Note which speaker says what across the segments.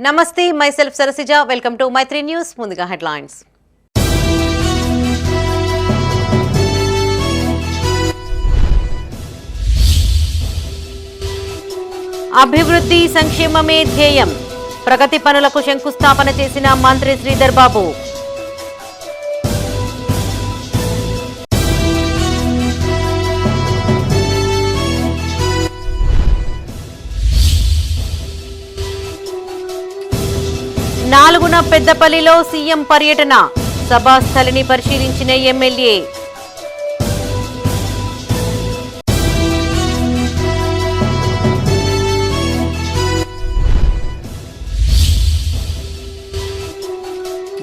Speaker 1: నమస్తే myself Sarasija welcome to Maitri news ముందుగా headlines అభివృద్ధి సంక్షేమమే ధ్యేయం ప్రగతి పనులకు శంకుస్థాపన చేసిన మంత్రి శ్రీధర్ బాబు నాలుగున పెద్దపల్లిలో సీఎం పర్యటన సభాస్థలిని పరిశీలించిన ఎమ్మెల్యే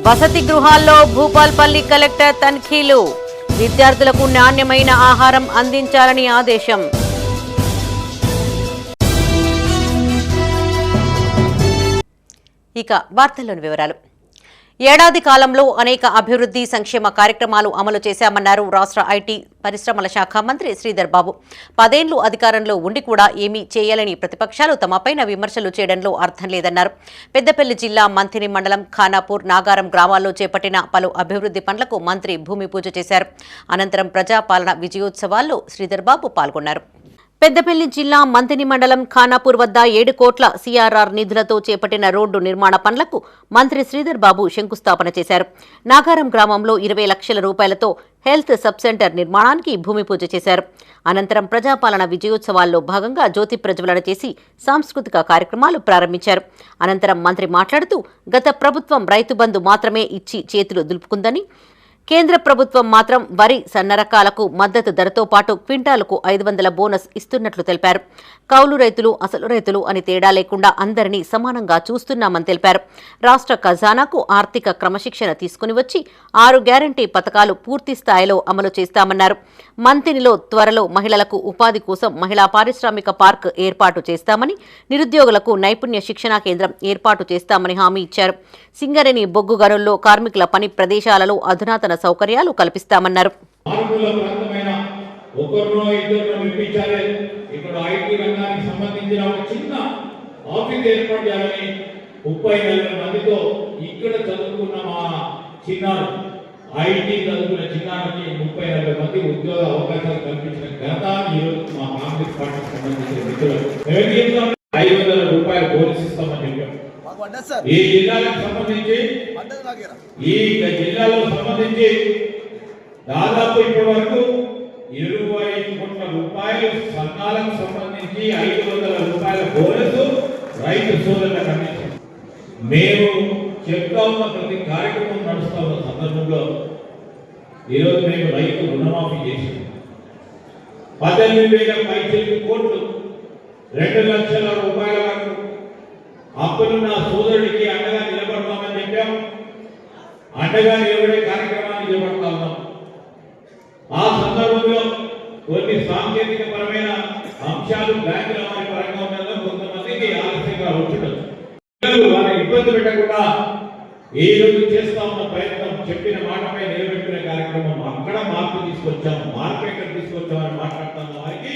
Speaker 1: వసతి గృహాల్లో భూపాల్పల్లి కలెక్టర్ తనిఖీలు విద్యార్థులకు నాణ్యమైన ఆహారం అందించాలని ఆదేశం ఇక వార్తల్లోని వివరాలు ఏడాది కాలంలో అనేక అభివృద్ధి సంక్షేమ కార్యక్రమాలు అమలు చేశామన్నారు రాష్ట్ర ఐటీ పరిశ్రమల శాఖ మంత్రి శ్రీధర్ బాబు 10 ఏళ్లు అధికారంలో ఉండి కూడా ఏమీ చేయాలని ప్రతిపక్షాలు తమపైన విమర్శలు చేయడంలో అర్థం లేదన్నారు పెద్దపల్లి జిల్లా మంథిని మండలం ఖానాపూర్ నాగారం గ్రామాల్లో చేపట్టిన పలు అభివృద్ధి పనులకు మంత్రి భూమి పూజ చేశారు అనంతరం ప్రజాపాలన విజయోత్సవాల్లో శ్రీధర్ బాబు పాల్గొన్నారు పెద్దపల్లి జిల్లా మంథిని మండలం ఖానాపూర్ వద్ద 7 కోట్ల సీఆర్ఆర్ నిధులతో చేపట్టిన రోడ్డు నిర్మాణ పనులకు మంత్రి శ్రీధర్ బాబు శంకుస్థాపన చేశారు నాగారం గ్రామంలో 20 లక్షల రూపాయలతో హెల్త్ సబ్ సెంటర్ నిర్మాణానికి భూమి పూజ చేశారు అనంతరం ప్రజాపాలన విజయోత్సవాల్లో భాగంగా జ్యోతి ప్రజ్వలన చేసి సాంస్కృతిక కార్యక్రమాలు ప్రారంభించారు అనంతరం మంత్రి మాట్లాడుతూ గత ప్రభుత్వం రైతు బంధు మాత్రమే ఇచ్చి చేతులు దులుపుకుందని కేంద్ర ప్రభుత్వం మాత్రం వరి సన్న రకాలకు మద్దతు ధరతో పాటు క్వింటాలకు 500 బోనస్ ఇస్తున్నట్లు తెలిపారు కౌలు రైతులు అసలు రైతులు అని తేడా లేకుండా అందరినీ సమానంగా చూస్తున్నామని తెలిపారు రాష్ట్ర ఖజానాకు ఆర్థిక క్రమశిక్షణ తీసుకుని వచ్చి 6 గ్యారంటీ పథకాలు పూర్తి స్థాయిలో అమలు చేస్తామన్నారు మంథినిలో త్వరలో మహిళలకు ఉపాధి కోసం మహిళా పారిశ్రామిక పార్క్ ఏర్పాటు చేస్తామని నిరుద్యోగులకు నైపుణ్య శిక్షణా కేంద్రం ఏర్పాటు చేస్తామని హామీ ఇచ్చారు సింగరేణి బొగ్గు గనుల్లో కార్మికుల పని ప్రదేశాలలో అధునాతన సౌకర్యాలు కల్పిస్తామన్నారు
Speaker 2: ఐటీ చదువుకున్న చిన్నారికి 30-40 మంది ఉద్యోగ అవకాశాలు కల్పించిన ఘనత ఈరోజు మా కాంగ్రెస్ పార్టీకి సంబంధించిన మిత్రులు 500 రూపాయలు బోనస్ ఇస్తామని చెప్పారు ఈ జిల్లాలకు సంబంధించి దాదాపు ఇప్పటి వరకు 25 కోట్ల రూపాయలు సన్నాలకు సంబంధించి 500 రూపాయల బోనస్ రైతు సోదరులకు అందించారు మేము చెప్తా ఉన్న ప్రతి కార్యక్రమం నడుస్తా ఉన్న సందర్భంలో ఈరోజు మేము రైతు రుణమాఫీ చేసాం 18,000 కోట్లు 2 లక్షల రూపాయల వరకు అప్పులు నా సోదరుడికి అండగా నిలబడతామని చెప్పాం అండగా నిలబడే కార్యక్రమాన్ని చేపడతా ఉన్నాం ఆ సందర్భంలో కొన్ని సాంకేతిక పరమైన అంశాలు బ్యాంకుల వారి పరంగా ఉన్నదో కొంతమందికి ఆలస్యంగా వచ్చుండొచ్చు వారిని ఇబ్బంది పెట్టకుండా ఈ రోజు చేస్తా ఉన్న ప్రయత్నం చెప్పిన మాటపై నిలబెట్టిన కార్యక్రమం అక్కడ మార్పు తీసుకొచ్చాము మార్కెట్ తీసుకొచ్చామని మాట్లాడుతున్న వారికి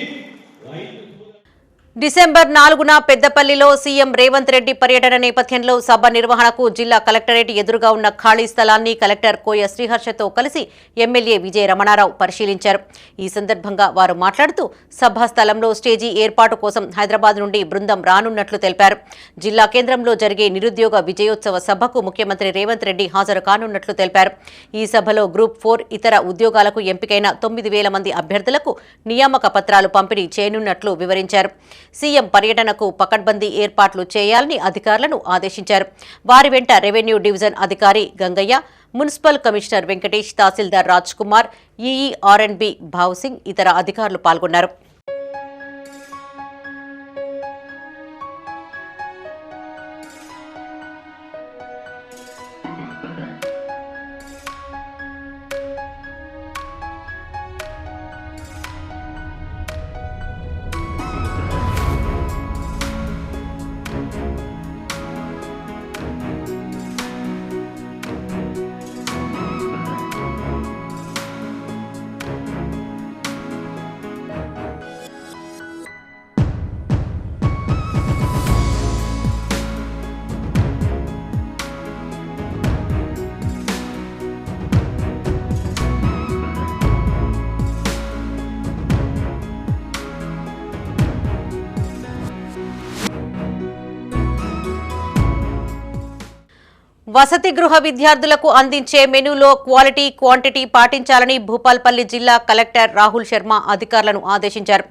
Speaker 1: డిసెంబర్ 4న పెద్దపల్లిలో సీఎం రేవంత్ రెడ్డి పర్యటన నేపథ్యంలో సభ నిర్వహణకు జిల్లా కలెక్టరేట్ ఎదురుగా ఉన్న ఖాళీ స్థలాన్ని కలెక్టర్ కోయ శ్రీహర్షతో కలిసి ఎమ్మెల్యే విజయ రమణారావు పరిశీలించారు ఈ సందర్భంగా వారు మాట్లాడుతూ సభా స్థలంలో స్టేజీ ఏర్పాటు కోసం హైదరాబాద్ నుండి బృందం రానున్నట్లు తెలిపారు జిల్లా కేంద్రంలో జరిగే నిరుద్యోగ విజయోత్సవ సభకు ముఖ్యమంత్రి రేవంత్ రెడ్డి హాజరు కానున్నట్లు తెలిపారు ఈ సభలో గ్రూప్ 4 ఇతర ఉద్యోగాలకు ఎంపికైన 9,000 మంది అభ్యర్థులకు నియామక పత్రాలు పంపిణీ చేయనున్నట్లు వివరించారు సీఎం పర్యటనకు పకడ్బందీ ఏర్పాట్లు చేయాలని అధికారులను ఆదేశించారు వారి వెంట రెవెన్యూ డివిజన్ అధికారి గంగయ్య మున్సిపల్ కమిషనర్ వెంకటేష్ తహసీల్దార్ రాజ్ కుమార్ ఈఈ ఆర్ఎండ్బి భావ్సింగ్ ఇతర అధికారులు పాల్గొన్నారు వసతి గృహ విద్యార్థులకు అందించే మెనూలో క్వాలిటీ క్వాంటిటీ పాటించాలని భూపాల్పల్లి జిల్లా కలెక్టర్ రాహుల్ శర్మ అధికారులను ఆదేశించారు.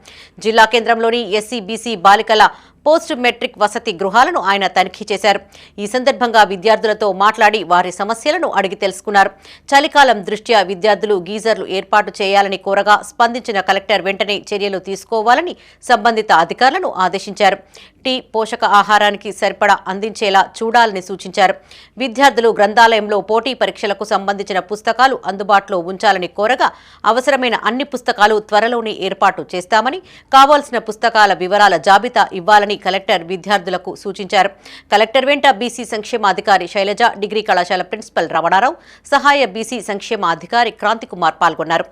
Speaker 1: జిల్లా కేంద్రంలోని ఎస్సీ బీసీ బాలికల పోస్ట్ మెట్రిక్ వసతి గృహాలను ఆయన తనిఖీ చేశారు. ఈ సందర్భంగా విద్యార్థులతో మాట్లాడి వారి సమస్యలను అడిగి తెలుసుకున్నారు. చలికాలం దృష్ట్యా విద్యార్థులు గీజర్లు ఏర్పాటు చేయాలని కోరగా స్పందించిన కలెక్టర్ వెంటనే చర్యలు తీసుకోవాలని సంబంధిత అధికారులను ఆదేశించారు. టీ పోషక ఆహారానికి సరిపడా అందించేలా చూడాలని సూచించారు. విద్యార్థులు గ్రంథాలయంలో పోటీ పరీక్షలకు సంబంధించిన పుస్తకాలు అందుబాటులో ఉంచాలని కోరగా అవసరమైన అన్ని పుస్తకాలు త్వరలోనే ఏర్పాటు చేస్తామని, కావాల్సిన పుస్తకాల వివరాల జాబితా ఇవ్వాలని కలెక్టర్ విద్యార్థులకు సూచించారు. కలెక్టర్ వెంట బీసీ సంక్షేమ అధికారి శైలజ, డిగ్రీ కళాశాల ప్రిన్సిపల్ రమణారావు, సహాయ బీసీ సంక్షేమ అధికారి క్రాంతికుమార్ పాల్గొన్నారు.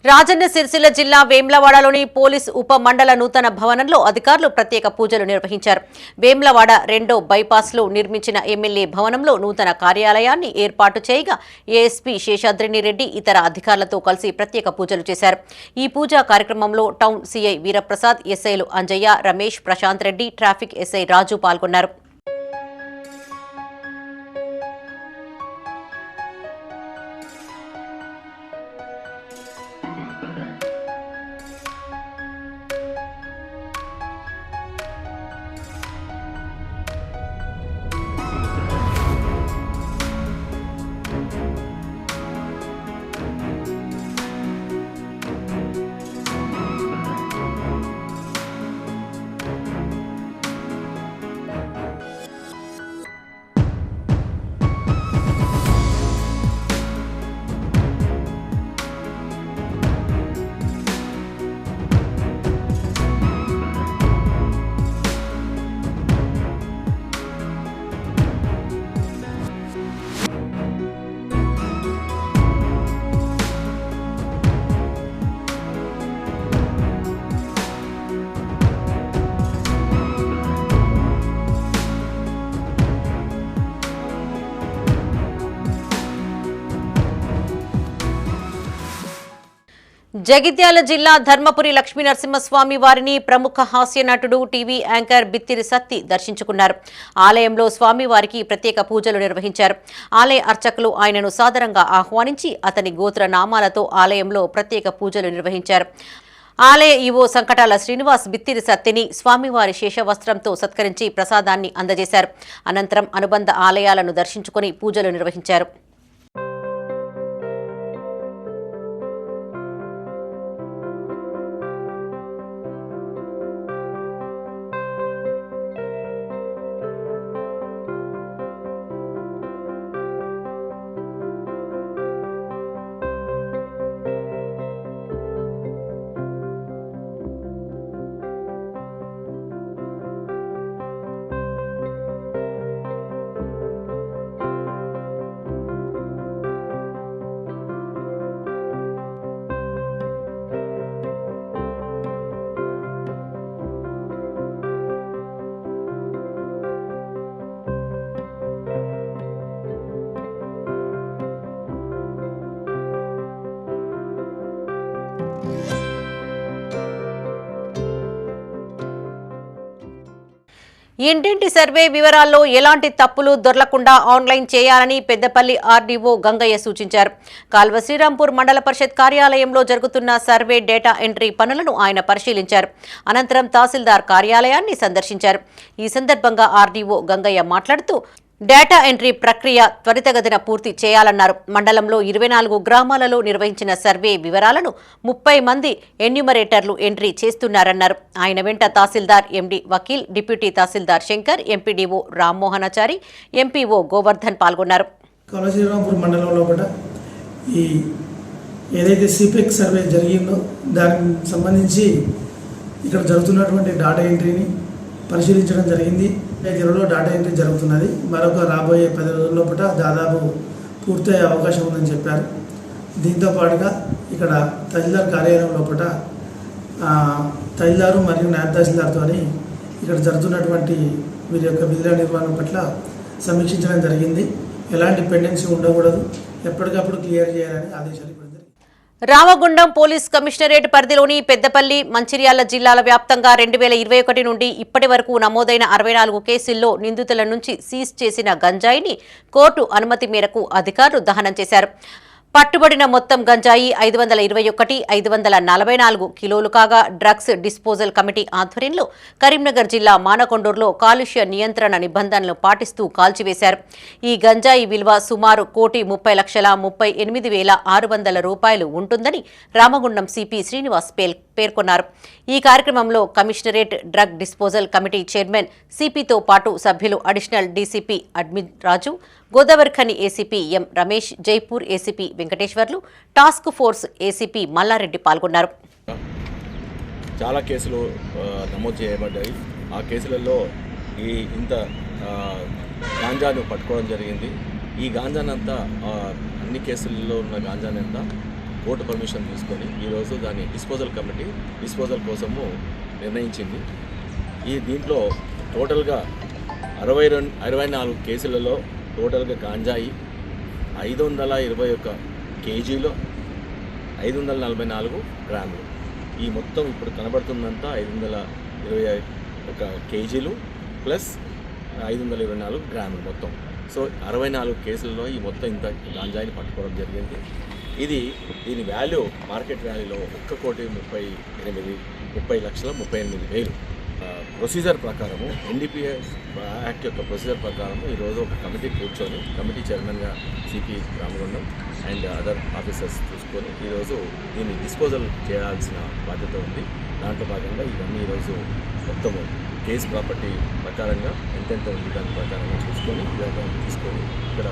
Speaker 1: రాజన్న సిరిసిల్ల జిల్లా వేమ్లవాడలోని పోలీస్ ఉప మండల నూతన భవనంలో అధికారులు ప్రత్యేక పూజలు నిర్వహించారు. వేమ్లవాడ 2వ బైపాస్లో నిర్మించిన ఎమ్మెల్యే భవనంలో నూతన కార్యాలయాన్ని ఏర్పాటు చేయగా ఏఎస్పీ శేషాద్రిని రెడ్డి ఇతర అధికారులతో కలిసి ప్రత్యేక పూజలు చేశారు. ఈ పూజా కార్యక్రమంలో టౌన్ సీఐ వీరప్రసాద్, ఎస్ఐలు అంజయ్య, రమేష్, ప్రశాంత్ రెడ్డి, ట్రాఫిక్ ఎస్ఐ రాజు పాల్గొన్నారు. జగిత్యాల జిల్లా ధర్మపురి లక్ష్మీనరసింహస్వామి వారిని ప్రముఖ హాస్య నటుడు, టీవీ యాంకర్ బిత్తిరి సత్తి దర్శించుకున్నారు. ఆలయంలో స్వామివారికి ప్రత్యేక పూజలు నిర్వహించారు. ఆలయ అర్చకులు ఆయనను సాదరంగా ఆహ్వానించి అతని గోత్ర నామాలతో ఆలయంలో ప్రత్యేక పూజలు నిర్వహించారు. ఆలయ ఈవో సంకటాల శ్రీనివాస్ బిత్తిరి సత్తిని స్వామివారి శేషవస్త్రంతో సత్కరించి ప్రసాదాన్ని అందజేశారు. అనంతరం అనుబంధ ఆలయాలను దర్శించుకుని పూజలు నిర్వహించారు. ఇంటింటి సర్వే వివరాల్లో ఎలాంటి తప్పులు దొర్లకుండా ఆన్లైన్ చేయాలని పెద్దపల్లి ఆర్డీఓ గంగయ్య సూచించారు. కాల్వ శ్రీరాంపూర్ మండల పరిషత్ కార్యాలయంలో జరుగుతున్న సర్వే డేటా ఎంట్రీ పనులను ఆయన పరిశీలించారు. అనంతరం తహసీల్దార్ కార్యాలయాన్ని సందర్శించారు. ఈ సందర్భంగా ఆర్డీఓ గంగయ్య మాట్లాడుతూ డేటా ఎంట్రీ ప్రక్రియ త్వరితగతిన పూర్తి చేయాలన్నారు. మండలంలో 24 గ్రామాలలో నిర్వహించిన సర్వే వివరాలను 30 మంది ఎన్యూమరేటర్లు ఎంట్రీ చేస్తున్నారన్నారు. ఆయన వెంట తహసీల్దార్ ఎండి వకీల్, డిప్యూటీ తహసీల్దార్ శంకర్, ఎంపీడీఓ రామ్మోహనాచారి, ఎంపీఓ గోవర్ధన్ పాల్గొన్నారు.
Speaker 3: శ్రీరాంపూర్ మండలం లోపల ఈ ఏదైతే సిపెక్ సర్వే జరిగిందో దానికి సంబంధించి ఇక్కడ జరుగుతున్నటువంటి డాటా ఎంట్రీని పరిశీలించడం జరిగింది. 20 డాటా ఎంట్రీ జరుగుతున్నది. మరొక రాబోయే 10 రోజుల లోపల దాదాపు పూర్తయ్యే అవకాశం ఉందని చెప్పారు. దీంతో పాటుగా ఇక్కడ తహసీల్దార్ కార్యాలయం లోపల తహసీల్దారు మరియు నాయబ్ తహసీల్దార్తో ఇక్కడ జరుగుతున్నటువంటి వీరి యొక్క విధుల నిర్వహణ పట్ల సమీక్షించడం జరిగింది. ఎలాంటి పెండెన్సీ ఉండకూడదు, ఎప్పటికప్పుడు క్లియర్ చేయాలని ఆదేశాలు ఇవ్వడం జరిగింది.
Speaker 1: రామగుండం పోలీస్ కమిషనరేట్ పరిధిలోని పెద్దపల్లి, మంచిర్యాల జిల్లాల వ్యాప్తంగా 2021 నుండి ఇప్పటి వరకు నమోదైన 64 కేసుల్లో నిందితుల నుంచి సీజ్ చేసిన గంజాయిని కోర్టు అనుమతి మేరకు అధికారులు దహనం చేశారు. పట్టుబడిన మొత్తం గంజాయి 521, 544 కిలోలు కాగా డ్రగ్స్ డిస్పోజల్ కమిటీ ఆధ్వర్యంలో కరీంనగర్ జిల్లా మానకొండూరులో కాలుష్య నియంత్రణ నిబంధనలు పాటిస్తూ కాల్చివేశారు. ఈ గంజాయి విలువ సుమారు 1,30,38,600 రూపాయలు ఉంటుందని రామగుండం సిపి శ్రీనివాస్ పేర్కొన్నారు. ఈ కార్యక్రమంలో commissionerate drug disposal committee chairman సిపితో పాటు సభ్యులు additional DCP admin Raju, Godavarikhani ACP M Ramesh, Jaipur ACP Venkateswarlu, task force ACP Mallareddy పాల్గొన్నారు.
Speaker 4: చాలా కేసులు నమోదు చేయబడ్డాయి. ఆ కేసులలో ఇంత గాంజాను పట్టుకోవడం జరిగింది. ఈ గాంజానంతా అన్ని కేసుల్లో ఉన్న గాంజానంతా కోర్టు పర్మిషన్ తీసుకొని ఈరోజు దాన్ని డిస్పోజల్ కోసము నిర్ణయించింది. దీంట్లో టోటల్గా 64 కేసులలో టోటల్గా గాంజాయి 521 కేజీలో 544 గ్రాములు. ఈ మొత్తం ఇప్పుడు కనబడుతుందంతా 521 కేజీలు ప్లస్ 524 గ్రాములు మొత్తం. సో 64 కేసులలో ఈ మొత్తం ఇంత గాంజాయిని పట్టుకోవడం జరిగింది. దీని వాల్యూ మార్కెట్ వాల్యూలో 1,30,38,30,38,000 ప్రొసీజర్ ప్రకారము ఎన్డీపీఎస్ యాక్ట్ యొక్క ప్రొసీజర్ ప్రకారము ఈరోజు ఒక కమిటీ చైర్మన్గా CP Ramagundam and other officers చూసుకొని ఈరోజు దీన్ని డిస్పోజల్ చేయాల్సిన బాధ్యత ఉంది. దాంట్లో భాగంగా ఇవన్నీ ఈరోజు మొత్తము కేసు ప్రాపర్టీ ప్రకారంగా ఎంతెంత ఉంది దాని ప్రకారంగా చూసుకొని తీసుకొని ఇక్కడ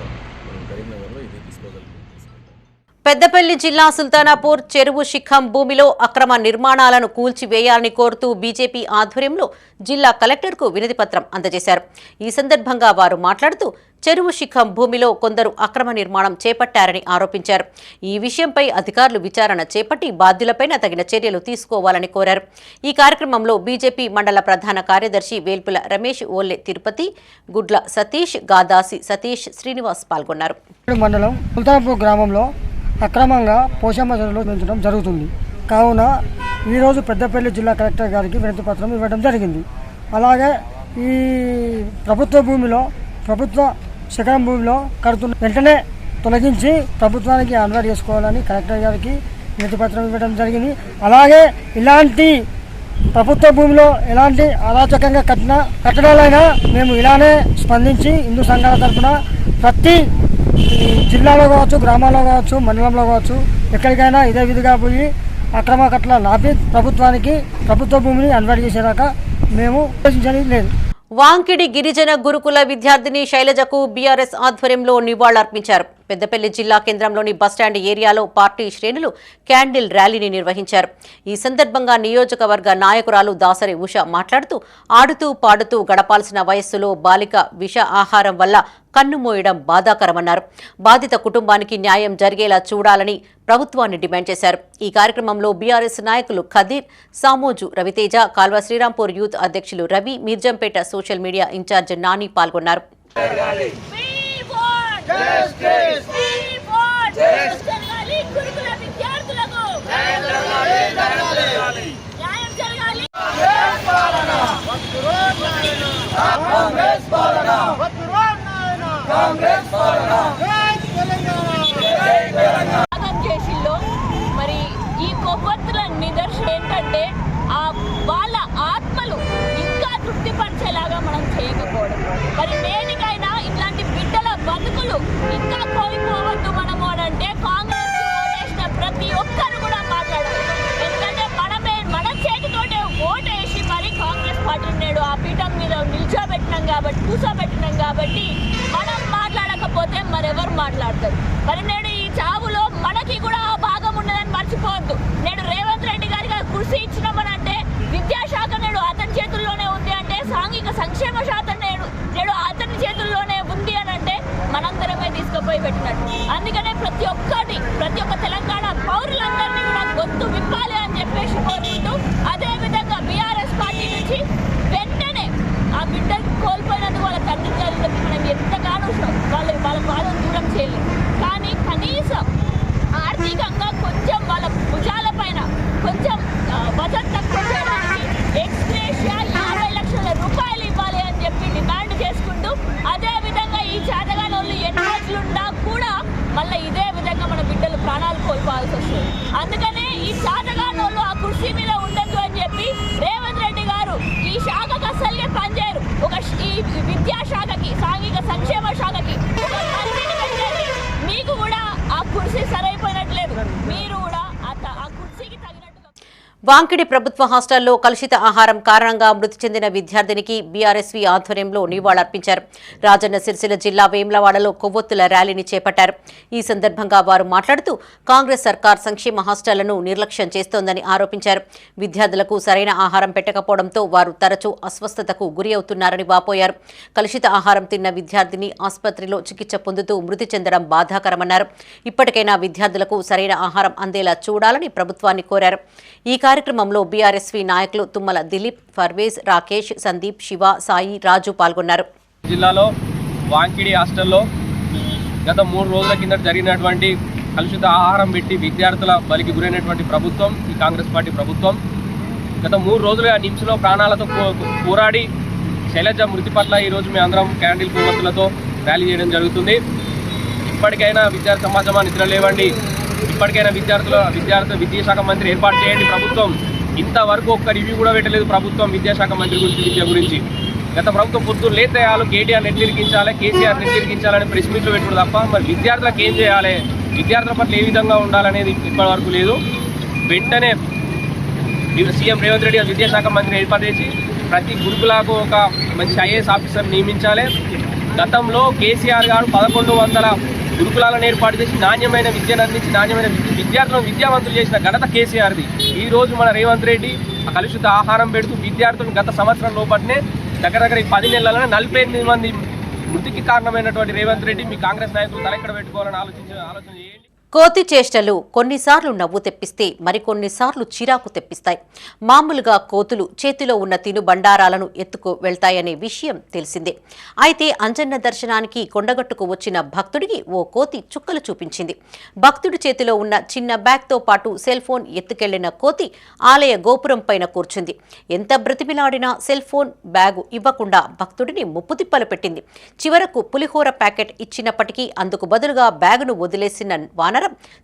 Speaker 4: మనం కరీంనగర్లో ఇది డిస్పోజల్.
Speaker 1: పెద్దపల్లి జిల్లా సుల్తానాపూర్ చెరువు శిఖం భూమిలో అక్రమ నిర్మాణాలను కూల్చివేయాలని కోరుతూ బీజేపీ ఆధ్వర్యంలో జిల్లా కలెక్టర్కు వినతి పత్రం అందజేశారు. ఈ సందర్భంగా వారు మాట్లాడుతూ చెరువు శిఖం భూమిలో కొందరు అక్రమ నిర్మాణం చేపట్టారని ఆరోపించారు. ఈ విషయంపై అధికారులు విచారణ చేపట్టి బాధ్యులపైన తగిన చర్యలు తీసుకోవాలని కోరారు. ఈ కార్యక్రమంలో బీజేపీ మండల ప్రధాన కార్యదర్శి వేల్పుల రమేష్, ఓల్లె తిరుపతి, గుడ్ల సతీష్, గాదాసి సతీష్, శ్రీనివాస్ పాల్గొన్నారు.
Speaker 5: మండలం సుల్తానాపూర్ గ్రామంలో అక్రమంగా పోషమ్మ చెరువులో పెంచడం జరుగుతుంది. కావున ఈరోజు పెద్దపల్లి జిల్లా కలెక్టర్ గారికి వినతి పత్రం ఇవ్వడం జరిగింది. అలాగే ఈ ప్రభుత్వ శిఖరం భూమిలో కడుతున్న వెంటనే తొలగించి ప్రభుత్వానికి అన్వర్ చేసుకోవాలని కలెక్టర్ గారికి వినతి పత్రం ఇవ్వడం జరిగింది. అలాగే ఇలాంటి ప్రభుత్వ భూమిలో ఎలాంటి అరాచకంగా కట్టడాలైనా మేము ఇలానే స్పందించి హిందూ సంఘాల తరఫున ప్రతి జిల్లాలో కావచ్చు, గ్రామాల్లో కావచ్చు, మండలంలో కావచ్చు, ఎక్కడికైనా ఇదే విధిగా పోయి అక్రమ కట్టడాలు ఆపి ప్రభుత్వ భూమిని అన్వర్ చేసేదాకా మేము ఉద్దేశించడం లేదు.
Speaker 1: వాంకిడి గిరిజన గురుకుల విద్యార్థిని శైలజకు బీఆర్ఎస్ ఆధ్వర్యంలో నివాళులర్పించారు. పెద్దపల్లి జిల్లా కేంద్రంలోని బస్టాండ్ ఏరియాలో పార్టీ శ్రేణులు క్యాండిల్ ర్యాలీని నిర్వహించారు. ఈ సందర్భంగా నియోజకవర్గ నాయకురాలు దాసరి ఉష మాట్లాడుతూ ఆడుతూ పాడుతూ గడపాల్సిన వయస్సులో బాలిక విష ఆహారం వల్ల కన్నుమూయడం బాధాకరమన్నారు. బాధిత కుటుంబానికి న్యాయం జరిగేలా చూడాలని ప్రభుత్వాన్ని డిమాండ్ చేశారు. ఈ కార్యక్రమంలో బీఆర్ఎస్ నాయకులు ఖదీర్, సామోజు, రవితేజ, కాల్వ శ్రీరాంపూర్ యూత్ అధ్యక్షులు Ravi, Mirjampet social media incharge Nani పాల్గొన్నారు.
Speaker 6: మరి ఈ కొవ్వొత్తుల నిదర్శనం ఏంటంటే వాళ్ళ ఆత్మలు ఇంకా తృప్తిపరిచేలాగా మనం చేయకపోవడం. మరి దేనికైనా ఇట్లాంటి బిడ్డల బతుకులు ఇంకా కోల్పోవద్దు మనము అని అంటే కాంగ్రెస్ ఓటేసిన ప్రతి ఒక్కరు కూడా మాట్లాడారు. ఎందుకంటే మన చేతితోటే ఓటేసి మరి కాంగ్రెస్ పార్టీ నేడు ఆ పీఠం మీద నిలిచి కూర్చోబెట్టినాం కాబట్టి మనం మాట్లాడకపోతే మరెవరు మాట్లాడతారు? మరి నేడు ఈ చావులో మనకి కూడా ఆ భాగం ఉన్నదని మర్చిపోవద్దు. నేడు రేవంత్ రెడ్డి గారికి కుర్చీ ఇచ్చినామనంటే విద్యాశాఖ నేడు అతని చేతుల్లోనే ఉంది అంటే, సాంఘిక సంక్షేమ శాఖ నేడు అతని చేతుల్లోనే ఉంది అని అంటే మనందరమే తీసుకుపోయి పెట్టినట్టు. అందుకనే ప్రతి ఒక్క తెలంగాణ పౌరులందరినీ కూడా గొంతు విప్పాలి అని చెప్పేసి కోరుకుంటూ, అదేవిధంగా బీఆర్ఎస్ పార్టీ నుంచి వెంటనే ఆ బిడ్డలు కోల్పోయినందుకు వాళ్ళ తండ్రి మనం ఎంతగానో వాళ్ళ బాధను దూరం చేయలేదు. కానీ కనీసం ఆర్థికంగా కొంచెం వాళ్ళ భుజాల పైన కొంచెం బడ్జెట్ తక్కువ చేయడానికి ఎక్స్గ్రేషియా 50 లక్షల రూపాయలు ఇవ్వాలి అని చెప్పి డిమాండ్ చేసుకుంటూ, అదేవిధంగా ఈ చేతగాని వాళ్ళు ఎన్ని రోజులున్నా కూడా మళ్ళీ ఇదే విధంగా మన బిడ్డలు ప్రాణాలు కోల్పోవాల్సి వస్తుంది. అందుకనే ఈ చేతగాని వాళ్ళు ఆ కుర్చీ మీద ఉండద్దు అని చెప్పి రేవంత్ రెడ్డి గారు ఈ శాఖకు అసలుగా పనిచేయరు. ఈ విద్యాశాఖకి, సాంఘిక సంక్షేమ శాఖకి మంత్రిని పెట్టండి. మీకు కూడా ఆ కుర్చీ సరైపోయినట్లేదు. మీరు కూడా ఆ కుర్చీకి తగినట్టుగా.
Speaker 1: వాంకిడి ప్రభుత్వ హాస్టల్లో కలుషిత ఆహారం కారణంగా మృతి చెందిన విద్యార్థినికి బీఆర్ఎస్వీ ఆధ్వర్యంలో నివాళులర్పించారు. రాజన్న సిరిసిల్ల జిల్లా వేములవాడలో కొవ్వొత్తుల ర్యాలీని చేపట్టారు. ఈ సందర్భంగా వారు మాట్లాడుతూ కాంగ్రెస్ సర్కార్ సంక్షేమ హాస్టళ్లను నిర్లక్ష్యం చేస్తోందని ఆరోపించారు. విద్యార్థులకు సరైన ఆహారం పెట్టకపోవడంతో వారు తరచూ అస్వస్థతకు గురి అవుతున్నారని వాపోయారు. కలుషిత ఆహారం తిన్న విద్యార్థిని ఆసుపత్రిలో చికిత్స పొందుతూ మృతి చెందడం బాధాకరమన్నారు. ఇప్పటికైనా విద్యార్థులకు సరైన ఆహారం అందేలా చూడాలని ప్రభుత్వాన్ని కోరారు. ఈ కార్యక్రమంలో బీఆర్ఎస్వీ నాయకులు తుమ్మల దిలీప్, ఫర్వేజ్, రాకేష్, సందీప్, శివ, సాయి, రాజు పాల్గొన్నారు.
Speaker 7: జిల్లాలో వాంకిడి హాస్టల్లో గత 3 రోజుల కింద జరిగినటువంటి కలుషిత ఆహారం పెట్టి విద్యార్థుల బలికి గురైనటువంటి ప్రభుత్వం ఈ కాంగ్రెస్ పార్టీ ప్రభుత్వం. గత 3 రోజులుగా నిమ్స్లో ప్రాణాలతో పోరాడి శైలజ మృతి పట్ల ఈరోజు మేము అందరం క్యాండిల్ కొవ్వొత్తులతో ర్యాలీ చేయడం జరుగుతుంది. ఇప్పటికైనా విద్యార్థి సమాజమా నిద్ర లేవండి. ఇప్పటికైనా విద్యాశాఖ మంత్రి ఏర్పాటు చేయండి. ప్రభుత్వం ఇంతవరకు ఒక్క రివ్యూ కూడా పెట్టలేదు ప్రభుత్వం విద్యాశాఖ మంత్రి గురించి, విద్య గురించి. గత ప్రభుత్వం పొద్దున్న లేతేయాలు కేటీఆర్ నిర్ణయించాలి, కేసీఆర్ నిర్ణయించాలని ప్రెస్ మీట్లు పెట్టుడు తప్ప మరి విద్యార్థులకు ఏం చేయాలి, విద్యార్థుల పట్ల ఏ విధంగా ఉండాలనేది ఇప్పటివరకు లేదు. వెంటనే సీఎం రేవంత్ రెడ్డి విద్యాశాఖ మంత్రి ఏర్పాటు చేసి ప్రతి గురుకులకు ఒక మంచి ఐఏఎస్ ఆఫీసర్ నియమించాలి. గతంలో కేసీఆర్ గారు 1100 గురుకులాలను ఏర్పాటు చేసి నాణ్యమైన విద్యను అందించి నాణ్యమైన విద్యార్థులను విద్యావంతులు చేసిన ఘనత కేసీఆర్ది. ఈరోజు మన రేవంత్ రెడ్డి కలుషిత ఆహారం పెడుతూ విద్యార్థులను గత సంవత్సరం లోపలనే దగ్గర 10 నెలలనే 48 మంది మృతికి కారణమైనటువంటి రేవంత్ రెడ్డి మీ కాంగ్రెస్ నాయకులు తలెక్కడ పెట్టుకోవాలని ఆలోచన చేయండి.
Speaker 1: కోతి చేష్టలు కొన్నిసార్లు నవ్వు తెప్పిస్తే మరికొన్నిసార్లు చిరాకు తెప్పిస్తాయి. మామూలుగా కోతులు చేతిలో ఉన్న తినుబండారాలను ఎత్తుకు వెళ్తాయనే విషయం తెలిసిందే. అయితే అంజన్న దర్శనానికి కొండగట్టుకు వచ్చిన భక్తుడికి ఓ కోతి చుక్కలు చూపించింది. భక్తుడి చేతిలో ఉన్న చిన్న బ్యాగ్తో పాటు సెల్ ఫోన్ ఎత్తుకెళ్లిన కోతి ఆలయ గోపురం పైన కూర్చుంది. ఎంత బ్రతిమిలాడినా సెల్ ఫోన్, బ్యాగు ఇవ్వకుండా భక్తుడిని ముప్పుతిప్పలు పెట్టింది. చివరకు పులిహోర ప్యాకెట్ ఇచ్చినప్పటికీ అందుకు బదులుగా బ్యాగును వదిలేసిన వానర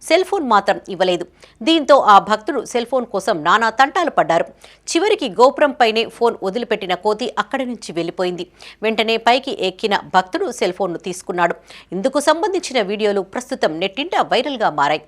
Speaker 1: సెల్ ఫోన్ మాత్రం ఇవ్వలేదు. దీంతో ఆ భక్తుడు సెల్ ఫోన్ కోసం నానా తంటాలు పడ్డారు. చివరికి గోపురం పైనే ఫోన్ వదిలిపెట్టిన కోతి అక్కడి నుంచి వెళ్లిపోయింది. వెంటనే పైకి ఎక్కిన భక్తుడు సెల్ ఫోన్ను తీసుకున్నాడు. ఇందుకు సంబంధించిన వీడియోలు ప్రస్తుతం నెట్టింట వైరల్గా మారాయి.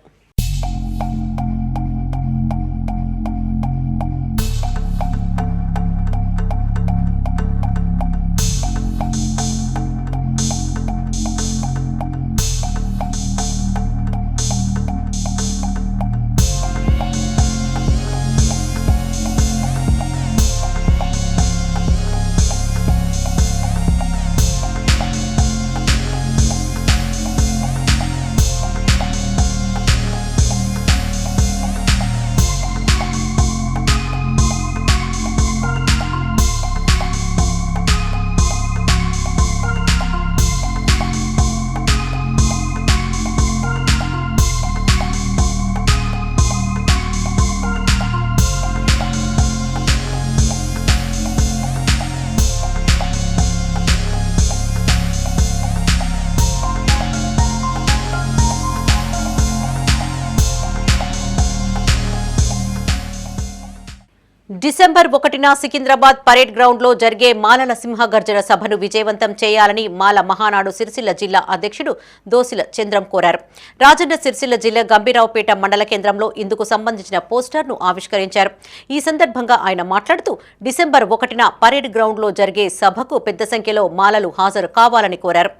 Speaker 1: డిసెంబర్ 1న సికింద్రాబాద్ పరేడ్ గ్రౌండ్ లో జరిగే మాలల సింహగర్జన సభను విజయవంతం చేయాలని మాల మహానాడు సిరిసిల్ల జిల్లా అధ్యక్షుడు దోసిల చంద్రం కోరారు. రాజన్న సిరిసిల్ల జిల్లా గంభీరావుపేట మండల కేంద్రంలో ఇందుకు సంబంధించిన పోస్టర్ను ఆవిష్కరించారు. ఈ సందర్భంగా ఆయన మాట్లాడుతూ డిసెంబర్ 1న పరేడ్ గ్రౌండ్ లో జరిగే సభకు పెద్ద సంఖ్యలో మాలలు హాజరు కావాలని కోరారు.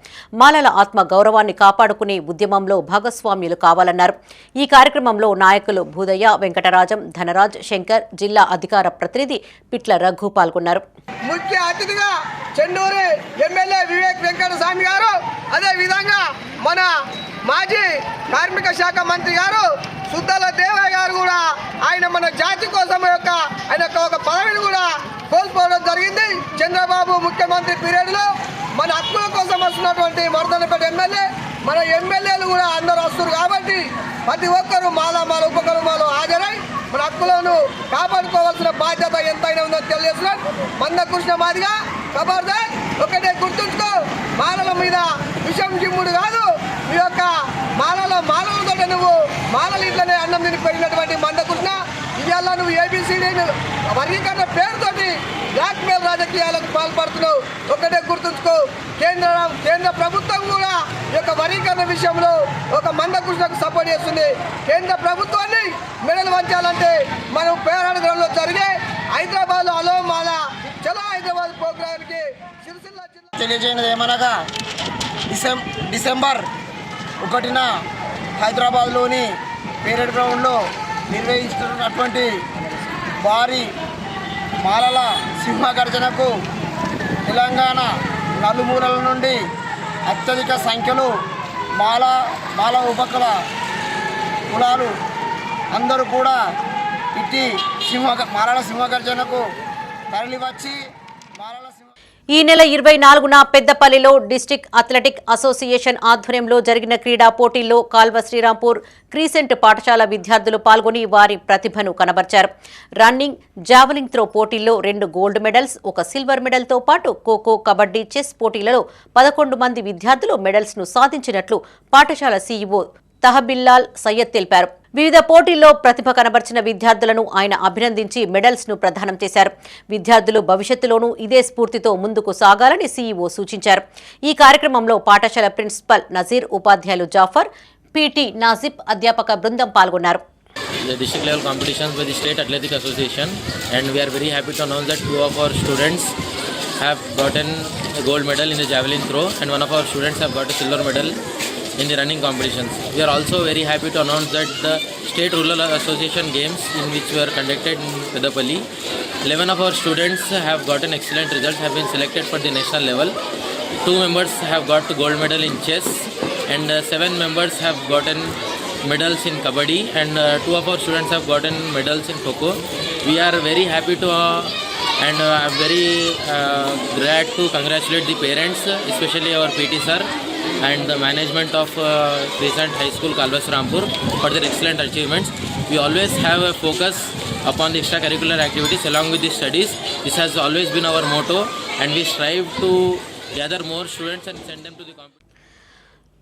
Speaker 1: మాలల ఆత్మ గౌరవాన్ని కాపాడుకునే ఉద్యమంలో భాగస్వామ్యులు కావాలన్నారు. ఈ కార్యక్రమంలో నాయకులు భూదయ్య, వెంకటరాజం, ధనరాజ్, శంకర్, జిల్లా అధికార ప్రతినిధి పిట్ల రఘు పాల్గొన్నారు.
Speaker 8: ముఖ్య అతిథిగా చెన్నూరు ఎమ్మెల్యే వివేక్ వెంకటస్వామి గారు, అదే విధంగా మన మాజీ కార్మిక శాఖ మంత్రి గారు సుద్దల దేవయ్య గారు కూడా ఆయన మన జాతి కోసం ఆయన ఒక పదవిని కూడా కోల్పోవడం జరిగింది. చంద్రబాబు ముఖ్యమంత్రి పీరియడ్లో మన హక్కుల కోసం వస్తున్నటువంటి మర్దనపేట ఎమ్మెల్యే, మన ఎమ్మెల్యేలు కూడా అందరూ వస్తున్నారు కాబట్టి ప్రతి ఒక్కరూ మాల ఉపకులమాలు హాజరై మన హక్కులను కాపాడుకోవాల్సిన బాధ్యత ఎంతైనా ఉందో తెలియజేస్తున్నాం. మందకృష్ణ మాదిగా ఖబర్దార్, ఒకటే గుర్తుంచుకో, మాలల మీద విషం జిమ్ముడు కాదు. ఈ యొక్క మాలలతో నువ్వు మాలల ఇంట్లోనే అన్నం తిని పెరిగినటువంటి మందకృష్ణ, ఇవాళ నువ్వు ఏబిసిడి వర్గీకరణ పేరుతోటి బ్లాక్మెయిల్ రాజకీయాలకు పాల్పడుతున్నావు. ఒకటే గుర్తుంచుకో, కేంద్ర ప్రభుత్వం కూడా ఈ యొక్క వర్గీకరణ విషయంలో ఒక మందకృష్ణకు సపోర్ట్ చేస్తుంది. కేంద్ర ప్రభుత్వాన్ని మెడలు వంచాలంటే మనం పేరాడు గ్రౌండ్లో జరిగే హైదరాబాద్లో అలో మాల చలో హైదరాబాద్ ప్రోగ్రాంకి సిరిసిల్ల జిల్లా
Speaker 9: తెలియజేయడం ఏమనగా డిసెంబర్ 1న హైదరాబాద్లోని పేరేడ్ గ్రౌండ్లో నిర్వహిస్తున్నటువంటి భారీ మాలల సింహగర్జనకు తెలంగాణ నలుమూలల నుండి అత్యధిక సంఖ్యలో మాల ఉపకుల కులాలు అందరూ కూడా ఇట్టి మాలల సింహగర్జనకు తరలివచ్చి మాలల
Speaker 1: ఈ నెల 24న పెద్దపల్లిలో డిస్టిక్ అథ్లెటిక్ అసోసియేషన్ ఆధ్వర్యంలో జరిగిన క్రీడా పోటీల్లో కాల్వ శ్రీరాంపూర్ క్రీసెంట్ పాఠశాల విద్యార్థులు పాల్గొని వారి ప్రతిభను కనబర్చారు. రన్నింగ్, జావలింగ్ త్రో పోటీల్లో 2 గోల్డ్ మెడల్స్, 1 సిల్వర్ మెడల్తో పాటు ఖోఖో, కబడ్డీ, చెస్ పోటీలలో 11 మంది విద్యార్థులు మెడల్స్ను సాధించినట్లు పాఠశాల సీఈఓ తహబిల్లాల్ సయ్యద్ తెలిపారు. వివిధ పోటీల్లో ప్రతిభ కనబర్చిన విద్యార్థులను ఆయన అభినందించి మెడల్స్ ను ప్రదానం చేశారు. విద్యార్థులు భవిష్యత్తులోనూ ఇదే స్ఫూర్తితో ముందుకు సాగాలని సీఈఓ సూచించారు. ఈ కార్యక్రమంలో పాఠశాల ప్రిన్సిపల్ నజీర్, ఉపాధ్యాయులు జాఫర్, పీటీ నాజిబ్, అధ్యాపక బృందం పాల్గొన్నారు.
Speaker 10: The district level competitions by the State Athletic Association, and we are very happy to announce that 2 of our students have gotten a gold medal in the javelin throw and 1 of our students have got a silver medal in the running competitions. We are also very happy to announce that the State Rural Association games in which were conducted in Peddapalli, 11 of our students have gotten excellent results, have been selected for the national level. 2 members have got gold medal in chess and 7 members have gotten medals in kabaddi, and 2 of our students have gotten medals in kho. We are very happy to and I'm very glad to congratulate the parents, especially our PT sir and the management of Crescent High School, Kalva Srirampoor, for their excellent achievements. We always have a focus upon the extracurricular activities along with the studies. This has always been our motto, and we strive to gather more students and send them to the competition.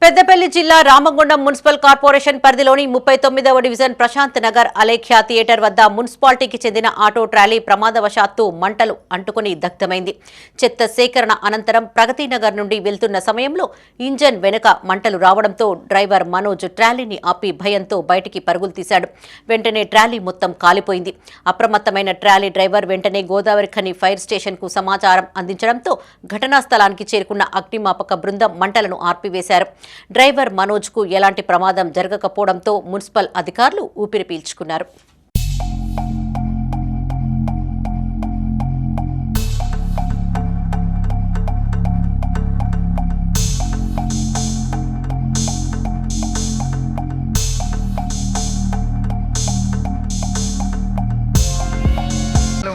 Speaker 1: Peddapalli జిల్లా Ramagundam municipal corporation పరిధిలోని 39వ division Prashanth Nagar Alekhya theatre వద్ద మున్సిపాలిటీకి చెందిన auto trolley ప్రమాదవశాత్తు మంటలు అంటుకుని దగ్ధమైంది. చెత్త సేకరణ అనంతరం ప్రగతి నగర్ నుండి వెళ్తున్న సమయంలో ఇంజన్ వెనుక మంటలు రావడంతో డ్రైవర్ మనోజ్ ట్రాలీని ఆపి భయంతో బయటికి పరుగులు తీశాడు. వెంటనే ట్రాలీ మొత్తం కాలిపోయింది. అప్రమత్తమైన ట్రాలీ డ్రైవర్ వెంటనే గోదావరి ఖని ఫైర్ స్టేషన్ కు సమాచారం అందించడంతో ఘటనా స్థలానికి చేరుకున్న అగ్నిమాపక బృందం మంటలను ఆర్పివేశారు. డ్రైవర్ మనోజ్ కు ఎలాంటి ప్రమాదం జరగకపోవడంతో మున్సిపల్ అధికారులు ఊపిరి పీల్చుకున్నారు.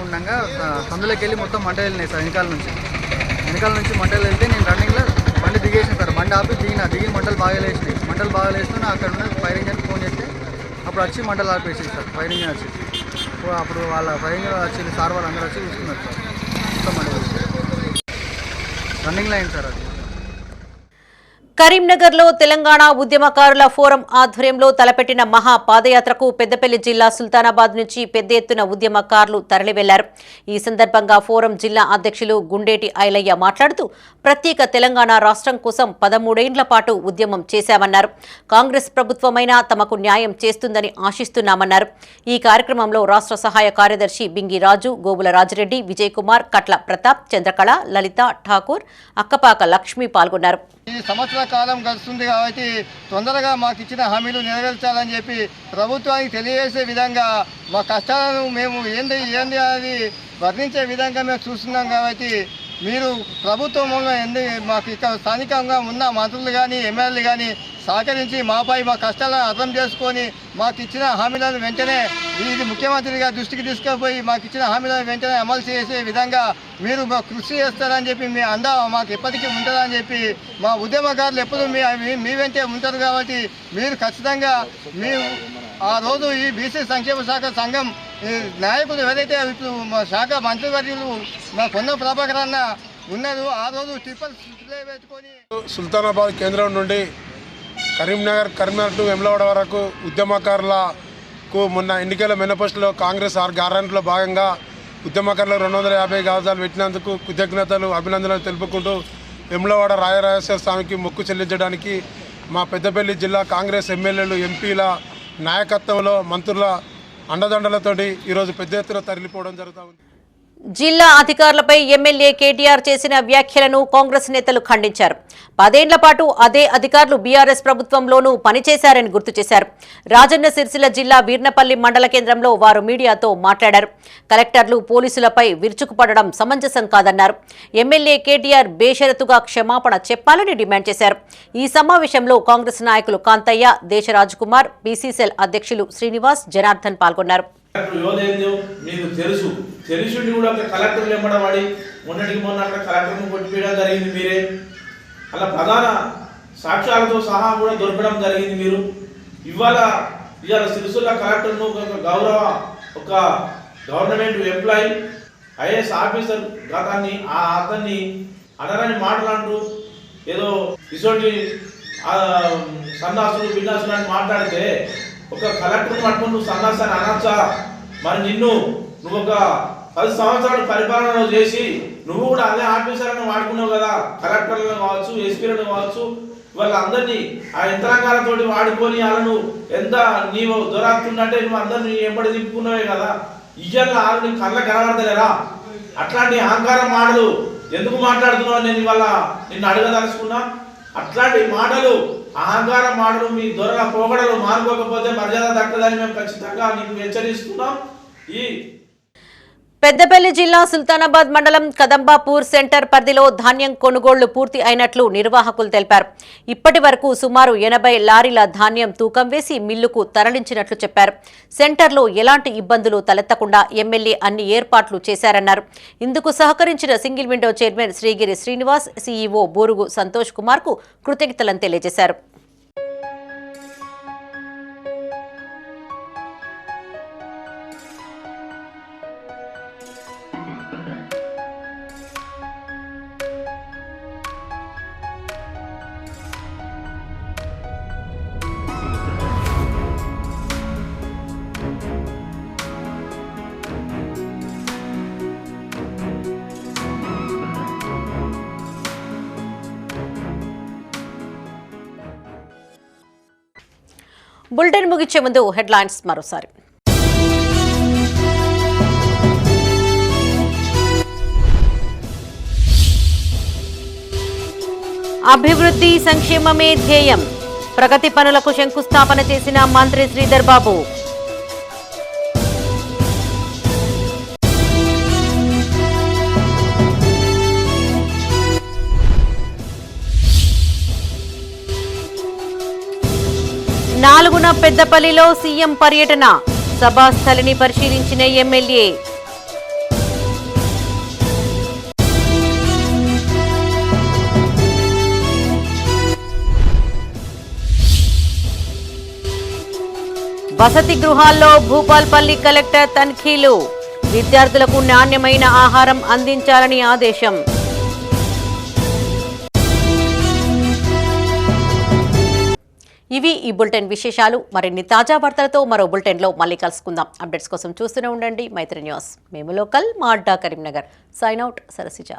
Speaker 11: ఉండగా సందులోకి వెళ్ళి మొత్తం మంటలు వెళ్ళినాయి సార్. వెనకాల నుంచి మంటలు వెళ్తే నేను రన్నింగ్లో బండి దిగేసాను సార్. బండి ఆపి దిగిన మంటలు బాగా లేచినాయి. మంటలు బాగా లేస్తున్నా అక్కడ ఉన్న ఫైర్ ఇంజన్కి ఫోన్ చేస్తే అప్పుడు వచ్చి మంటలు ఆపేసింది సార్. ఫైర్ ఇంజన్ వచ్చి అప్పుడు వాళ్ళ ఫైర్ ఇంజన్ వచ్చి సార్ వాళ్ళు అందరూ వచ్చి చూసుకున్నారు సార్. మొత్తం మంటలు రన్నింగ్ లైన్ సార్ అది.
Speaker 1: కరీంనగర్లో తెలంగాణ ఉద్యమకారుల ఫోరం ఆధ్వర్యంలో తలపెట్టిన మహా పాదయాత్రకు పెద్దపల్లి జిల్లా సుల్తానాబాద్ నుంచి పెద్ద ఎత్తున ఉద్యమకారులు తరలివెళ్లారు. ఈ సందర్భంగా ఫోరం జిల్లా అధ్యక్షులు గుండేటి ఐలయ్య మాట్లాడుతూ ప్రత్యేక తెలంగాణ రాష్ట్రం కోసం 13 ఏళ్ల పాటు ఉద్యమం చేశామన్నారు. కాంగ్రెస్ ప్రభుత్వమైనా తమకు న్యాయం చేస్తుందని ఆశిస్తున్నామన్నారు. ఈ కార్యక్రమంలో రాష్ట్ర సహాయ కార్యదర్శి బింగి రాజు, గోబుల రాజిరెడ్డి, విజయ్ కుమార్, కట్ల ప్రతాప్, చంద్రకళ, లలిత, ఠాకూర్, అక్కపాక లక్ష్మి పాల్గొన్నారు.
Speaker 9: ఈ సంవత్సర కాలం గడుస్తుంది కాబట్టి తొందరగా మాకు ఇచ్చిన హామీలు నెరవేర్చాలని చెప్పి ప్రభుత్వానికి తెలియజేసే విధంగా మా కష్టాలను మేము ఏంది అనేది వర్ణించే విధంగా మేము చూస్తున్నాం. కాబట్టి మీరు ప్రభుత్వంలో మాకు ఇక్కడ స్థానికంగా ఉన్న మంత్రులు కానీ ఎమ్మెల్యేలు కానీ సహకరించి మాపై మా కష్టాలను అర్థం చేసుకొని మాకు ఇచ్చిన హామీలను వెంటనే ఇది ముఖ్యమంత్రిగా దృష్టికి తీసుకుపోయి మాకు ఇచ్చిన హామీలను వెంటనే అమలు చేసే విధంగా మీరు కృషి చేస్తారని చెప్పి మీ అండ మాకు ఎప్పటికీ ఉంటుందని చెప్పి మా ఉద్యమకారులు ఎప్పుడు మీ వెంటే ఉంటారు. కాబట్టి మీరు ఖచ్చితంగా ఆ రోజు ఈ బీసీ సంక్షేమ శాఖ సంఘం నాయకులు ఎవరైతే ఇప్పుడు మా శాఖ మంత్రివర్యులు మా పొన్న ప్రభాకర్ అన్న ఉన్నారు, ఆ రోజు ట్రిపుల్ పెట్టుకొని
Speaker 12: సుల్తానాబాద్ కేంద్రం నుండి కరీంనగర్ టు వెమ్లవాడ వరకు ఉద్యమకారులకు మొన్న ఎన్నికల మేనిఫెస్టోలో కాంగ్రెస్ గ్యారెంటీలో భాగంగా ఉద్యమకారులు 250 గజాలు పెట్టినందుకు కృతజ్ఞతలు, అభినందనలు తెలుపుకుంటూ వెమ్లవాడ రాయరాజేశ్వర స్వామికి మొక్కు చెల్లించడానికి మా పెద్దపల్లి జిల్లా కాంగ్రెస్ ఎమ్మెల్యేలు, ఎంపీల నాయకత్వంలో మంత్రుల అండదండలతోటి ఈరోజు పెద్ద ఎత్తున తరలిపోవడం జరుగుతూ ఉంది.
Speaker 1: జిల్లా అధికారులపై ఎమ్మెల్యే కేటీఆర్ చేసిన వ్యాఖ్యలను కాంగ్రెస్ నేతలు ఖండించారు. 10 ఏళ్ల పాటు అదే అధికారులు బీఆర్ఎస్ ప్రభుత్వంలోనూ పనిచేశారని గుర్తు చేశారు. రాజన్న సిరిసిల్ల జిల్లా వీర్నపల్లి మండల కేంద్రంలో వారు మీడియాతో మాట్లాడారు. కలెక్టర్లు పోలీసులపై విరుచుకుపడడం సమంజసం కాదన్నారు. ఎమ్మెల్యే కేటీఆర్ బేషరతుగా క్షమాపణ చెప్పాలని డిమాండ్ చేశారు. ఈ సమావేశంలో కాంగ్రెస్ నాయకులు కాంతయ్య, దేశరాజ్ కుమార్, బీసీసీఎల్ అధ్యక్షులు శ్రీనివాస్, జనార్దన్ పాల్గొన్నారు.
Speaker 2: మీకు తెలుసుండి కూడా ఒక కలెక్టర్లు ఎంబడబడి మొన్నటికి మొన్న అక్కడ కలెక్టర్ను కొట్టిపేయడం జరిగింది. మీరే అలా ప్రధాన సాక్ష్యాలతో సహా కూడా దొరకడం జరిగింది. మీరు ఇవాళ సిరిసిల్ల కలెక్టర్ను ఒక గవర్నమెంట్ ఎంప్లాయీ, ఐఏఎస్ ఆఫీసర్ అతన్ని అనరాని మాటలంటూ ఏదో ఇటువంటి సన్నాసులు విన్నాసులు అని మాట్లాడితే ఒక కలెక్టర్ పట్టుకుని నువ్వు సన్నాసాన్ని అనొచ్చా? మరి నువ్వు ఒక 10 సంవత్సరాలు పరిపాలన చేసి నువ్వు కూడా అదే ఆఫీసర్లను వాడుకున్నావు కదా. కలెక్టర్లను కావచ్చు, ఎస్పీలను కావచ్చు, వాళ్ళందరినీ ఆ యంత్రాంగాలతోటి వాడుకొని వాళ్ళను ఎంత నీవు దొరాకుతుందంటే నువ్వు అందరినీ ఎంబడి తిప్పుకున్నావే కదా. ఇయ్యాల నీ కళ్ళ కనబడతలేరా? అట్లాంటి అహంకార మాటలు ఎందుకు మాట్లాడుతున్నావు నేను ఇవాళ నిన్ను అడగదలుచుకున్నా. అట్లాంటి మాటలు, అహంకార మాటలు, మీ దొరల పోగడలు మానుకోకపోతే మర్యాద దక్కదని మేము ఖచ్చితంగా నీకు హెచ్చరిస్తున్నాం.
Speaker 1: పెద్దపల్లి జిల్లా సుల్తానాబాద్ మండలం కదంబాపూర్ సెంటర్ పరిధిలో ధాన్యం కొనుగోళ్లు పూర్తి అయినట్లు నిర్వాహకులు తెలిపారు. ఇప్పటి వరకు సుమారు 80 లారీల ధాన్యం తూకం వేసి మిల్లుకు తరలించినట్లు చెప్పారు. సెంటర్లో ఎలాంటి ఇబ్బందులు తలెత్తకుండా ఎమ్మెల్యే అన్ని ఏర్పాట్లు చేశారన్నారు. ఇందుకు సహకరించిన single window chairman Srigiri Srinivas, CEO Burugu Santosh Kumar కు కృతజ్ఞతలను తెలియజేశారు. బులెటిన్ ముగించే ముందు హెడ్లైన్స్ మరోసారి. అభివృద్ధి సంక్షేమమే ధ్యేయం, ప్రగతి పనులకు శంకుస్థాపన చేసిన మంత్రి శ్రీధర్ బాబు. నాలుగున పెద్దపల్లిలో సీఎం పర్యటన, సభాస్థలిని పరిశీలించిన ఎమ్మెల్యే. వసతి గృహాల్లో భూపాల్పల్లి కలెక్టర్ తనిఖీలు, విద్యార్థులకు నాణ్యమైన ఆహారం అందించాలని ఆదేశం. ఇవి ఈ బులెటిన్ విశేషాలు. మరిన్ని తాజా వార్తలతో మరో బులెటిన్లో మళ్ళీ కలుసుకుందాం. అప్డేట్స్ కోసం చూస్తూనే ఉండండి మైత్రి న్యూస్. మేము లోకల్, మా అడ్డా కరీంనగర్. Sign out, Sarasija.